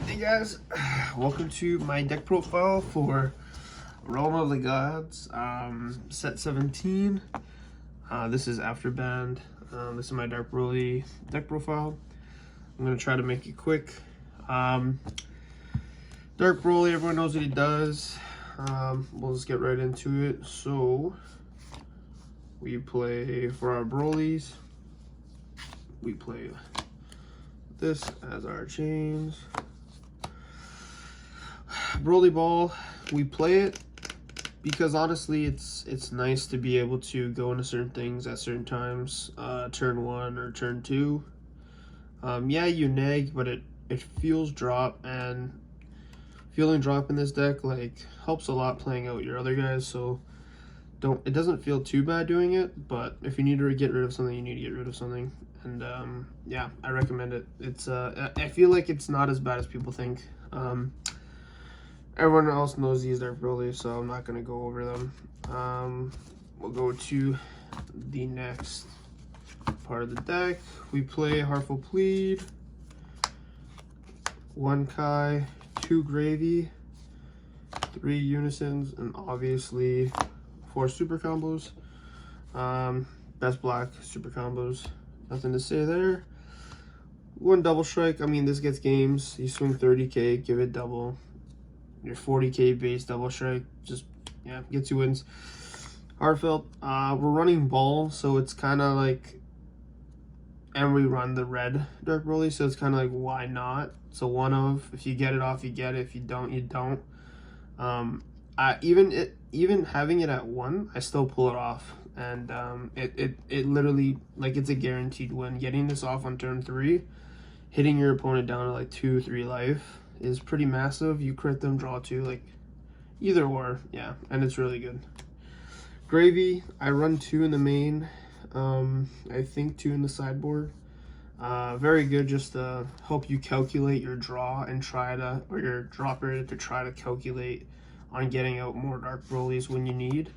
Hey guys, welcome to my deck profile for Realm of the Gods, set 17. This is after band. This is my Dark BROLY deck profile. I'm going to try to make it quick. Dark BROLY, everyone knows what he does. We'll just get right into it. So, we play for our BROLYs. We play this as our chains. BROLY Ball, we play it because honestly it's nice to be able to go into certain things at certain times, turn 1 or turn 2. Yeah, you neg, but it feels drop, and feeling drop in this deck like helps a lot playing out your other guys, so it doesn't feel too bad doing it, but if you need to get rid of something, you need to get rid of something. And yeah, I recommend it. It's I feel like it's not as bad as people think. Everyone else knows these are BROLY, so I'm not going to go over them. We'll go to the next part of the deck. We play Heartful Plead, 1 Kai, 2 Gravy, 3 Unisons, and obviously 4 super combos. Best black super combos. Nothing to say there. 1 double strike. I mean, this gets games. You swing 30k, give it double. Your 40k base double strike, just, yeah, gets you wins. Heartfelt, we're running ball, so it's kind of like, and we run the red Dark BROLY, so it's kind of like, why not? So one of, if you get it off, you get it. If you don't, you don't. Even having it at 1, I still pull it off, and it literally, like, it's a guaranteed win. Getting this off on turn 3, hitting your opponent down to like 2-3 life is pretty massive. You crit them, draw 2, like either or, yeah, and it's really good. Gravy, I run 2 in the main, I think 2 in the sideboard. Very good just to help you calculate your draw and try to, or your drop rate to try to calculate on getting out more Dark BROLYs when you need.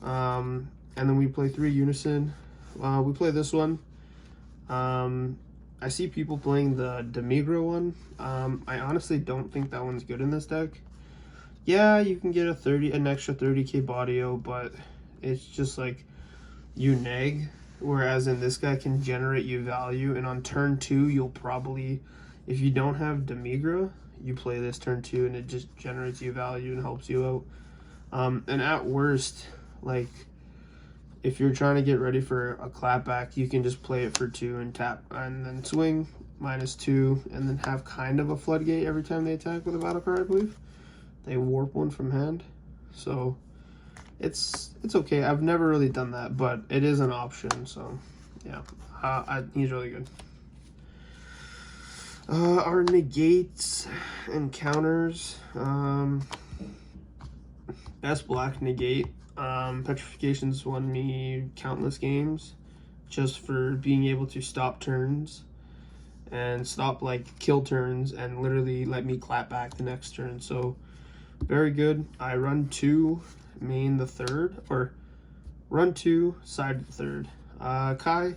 And then we play 3 Unison. We play this one. I see people playing the Dbro one. I honestly don't think that one's good in this deck. Yeah, you can get an extra 30k bodio, but it's just like you neg, whereas in this guy can generate you value, and on turn 2 you'll probably, if you don't have Dbro, you play this turn 2 and it just generates you value and helps you out. And at worst, like, if you're trying to get ready for a clapback, you can just play it for 2 and tap, and then swing -2, and then have kind of a floodgate every time they attack with a battle card, I believe. They warp 1 from hand, so it's okay. I've never really done that, but it is an option, so yeah. He's really good. Our negates and counters. Best black negate. Petrifications won me countless games just for being able to stop turns and stop, like, kill turns and literally let me clap back the next turn. So very good. I run 2 main the 3rd, or run 2 side the 3rd. Kai,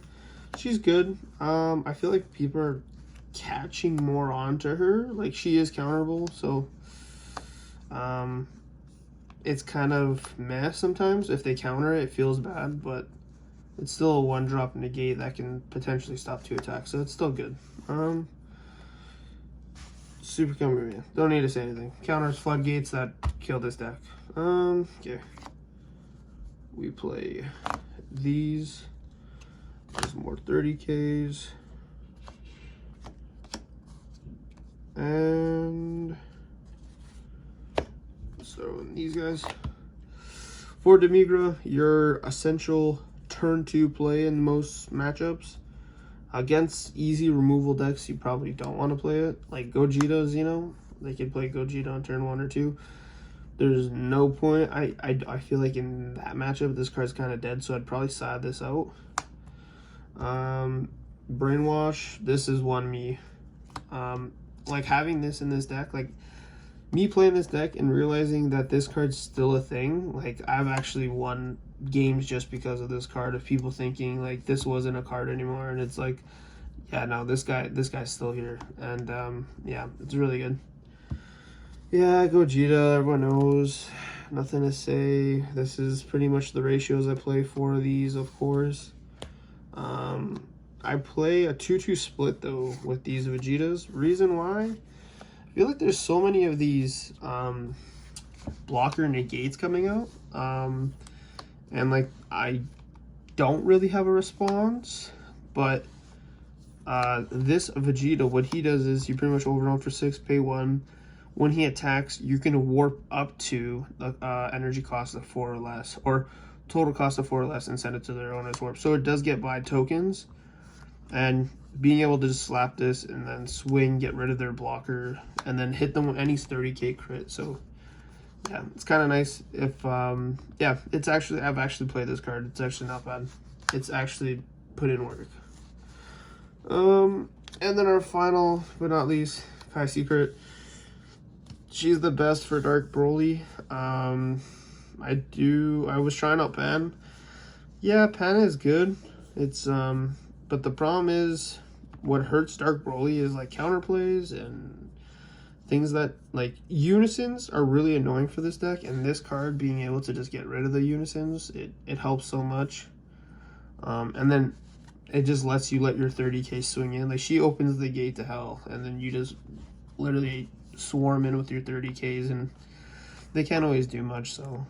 she's good. I feel like people are catching more on to her. Like, she is counterable, so it's kind of meh sometimes. If they counter it, it feels bad, but it's still a 1-drop negate that can potentially stop 2 attacks, so it's still good. Super combo, yeah. Don't need to say anything. Counters floodgates that kill this deck. Okay. We play these. There's more 30Ks. And so these guys. For Dbro, your essential turn 2 play in most matchups. Against easy removal decks, you probably don't want to play it. Like Gogeta's, you know, they could play Gogeta on turn 1 or 2. There's no point. I feel like in that matchup, this card's kind of dead, so I'd probably side this out. Brainwash, this is one me. Like, having this in this deck, like, me playing this deck and realizing that this card's still a thing, like, I've actually won games just because of this card, of people thinking like this wasn't a card anymore, and it's like, yeah, no, this guy's still here, and yeah, it's really good. Yeah, Gogeta, everyone knows. Nothing to say. This is pretty much the ratios I play for these, of course. I play a 2-2 split, though, with these Vegetas. Reason why? I feel like there's so many of these blocker negates coming out. And, like, I don't really have a response. But this Vegeta, what he does is you pretty much overrun for 6, pay 1. When he attacks, you can warp up to the energy cost of 4 or less, or total cost of 4 or less, and send it to their owner's warp. So it does get by tokens, and being able to just slap this and then swing, get rid of their blocker, and then hit them with any 30k crit. So yeah, it's kind of nice. If yeah, it's actually, I've actually played this card. It's actually not bad. It's actually put in work. And then our final but not least, Kai Secret. She's the best for Dark BROLY. I was trying out Pan. Yeah, Pan is good. It's but the problem is what hurts Dark BROLY is like counterplays and things that like unisons are really annoying for this deck, and this card being able to just get rid of the unisons, it helps so much. And then it just lets you let your 30k swing in. Like she opens the gate to hell, and then you just literally swarm in with your 30ks, and they can't always do much. So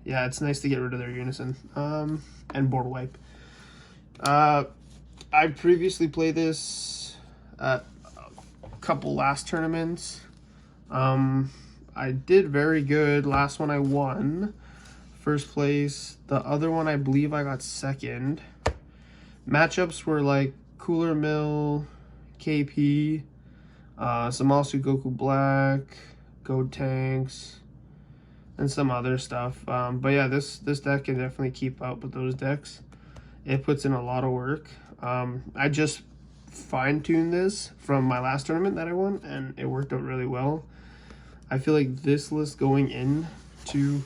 yeah, it's nice to get rid of their unison and board wipe. I previously played this at a couple last tournaments. I did very good. Last one I won first place. The other one I believe I got second. Matchups were like Cooler Mill, KP, Zamasu Goku Black, Gold Tanks, and some other stuff. But yeah, this deck can definitely keep up with those decks. It puts in a lot of work. I just fine-tuned this from my last tournament that I won, and it worked out really well. I feel like this list going in to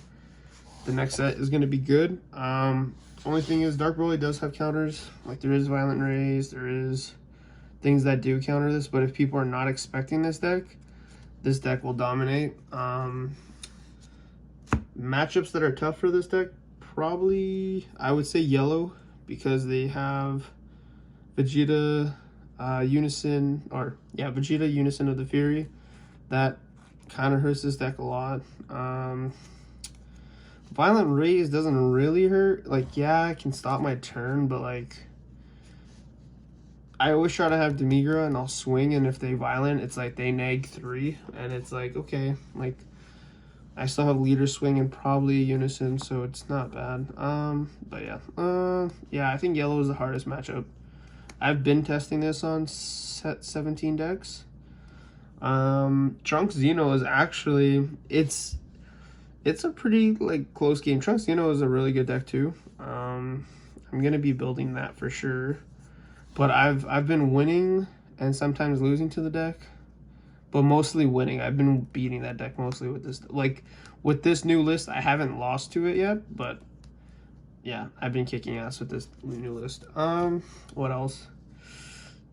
the next set is going to be good. Only thing is Dark BROLY does have counters. Like there is Violent Rays, there is things that do counter this, but if people are not expecting this deck will dominate. Matchups that are tough for this deck, probably I would say yellow, because they have Vegeta Unison, or yeah, Vegeta Unison of the Fury. That kind of hurts this deck a lot. Violent Rays doesn't really hurt. Like, yeah, it can stop my turn, but like I always try to have Dbro and I'll swing, and if they violent, it's like they neg 3, and it's like, okay, like I still have leader swing and probably unison, so it's not bad. But yeah, yeah, I think yellow is the hardest matchup. I've been testing this on set 17 decks. Trunks Xeno is actually, it's a pretty like close game. Trunks Xeno is a really good deck too. I'm gonna be building that for sure. But I've been winning and sometimes losing to the deck, but mostly winning. I've been beating that deck mostly with this. Like with this new list, I haven't lost to it yet, but yeah, I've been kicking ass with this new list. What else?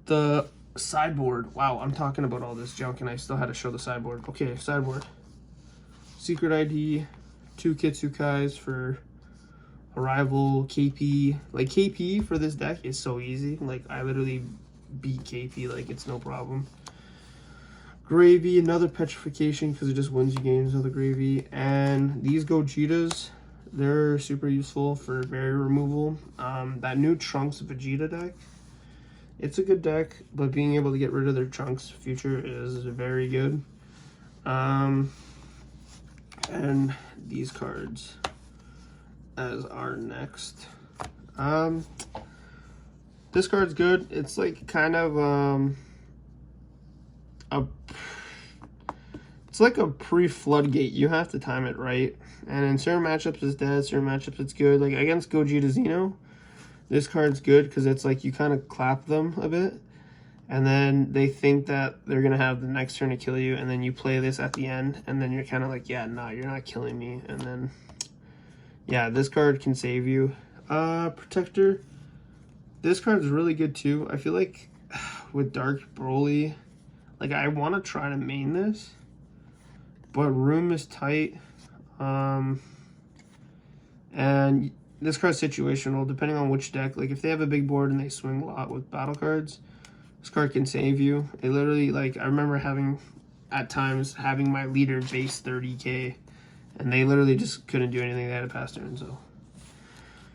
The sideboard. Wow, I'm talking about all this junk and I still had to show the sideboard. Okay, sideboard. Secret ID, 2 Kitsukais for Arrival, KP. Like KP for this deck is so easy. Like I literally beat KP like it's no problem. Gravy, another petrification because it just wins you games with the gravy. And these Gogetas, they're super useful for barrier removal. That new Trunks Vegeta deck, it's a good deck, but being able to get rid of their Trunks future is very good. And these cards as our next. This card's good. It's like kind of it's like a pre-floodgate. You have to time it right, and in certain matchups it's dead, certain matchups it's good. Like against Gogeta Xeno, this card's good because it's like you kind of clap them a bit, and then they think that they're gonna have the next turn to kill you, and then you play this at the end, and then you're kind of like, yeah, nah, you're not killing me, and then yeah, this card can save you. Protector, this card is really good too. I feel like with Dark BROLY, like I want to try to main this, but room is tight. And this card's situational, depending on which deck. Like if they have a big board and they swing a lot with battle cards, this card can save you. It literally, like, I remember at times having my leader base 30k, and they literally just couldn't do anything. They had a pass turn, so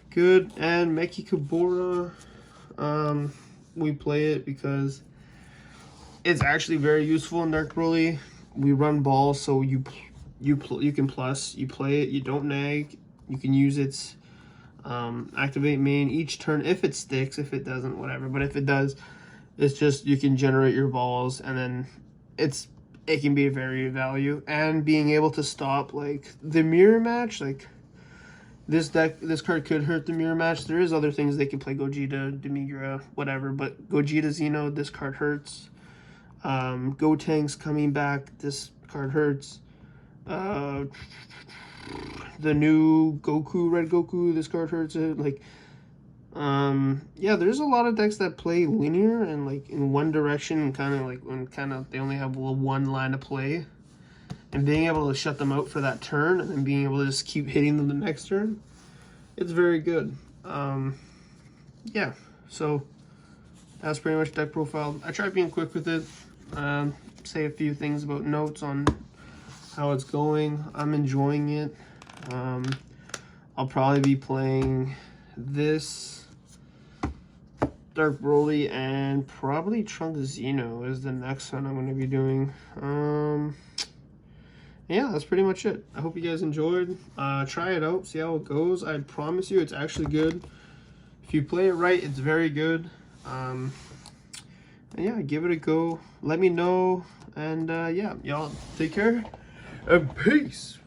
good. And Meki Kabura, we play it because it's actually very useful in Dark BROLY. We run balls, so you can plus, you play it, you don't nag, you can use its activate main each turn if it sticks. If it doesn't, whatever, but if it does, it's just you can generate your balls, and then it can be a very value. And being able to stop like the mirror match, like this card could hurt the mirror match. There is other things they can play, Gogeta, Demigra, whatever, but Gogeta Xeno, this card hurts. Gotenks coming back, this card hurts. The new Goku, Red Goku, this card hurts it. Like, yeah, there's a lot of decks that play linear and like in one direction, and kind of like when they only have one line of play, and being able to shut them out for that turn and then being able to just keep hitting them the next turn, it's very good. Yeah, so that's pretty much deck profile. I tried being quick with it. Say a few things about notes on how it's going. I'm enjoying it. I'll probably be playing this Dark BROLY, and probably Trunks Xeno is the next one I'm going to be doing. Yeah, that's pretty much it. I hope you guys enjoyed. Try it out, see how it goes. I promise you it's actually good. If you play it right, it's very good. And yeah, give it a go. Let me know. And yeah, y'all take care and peace.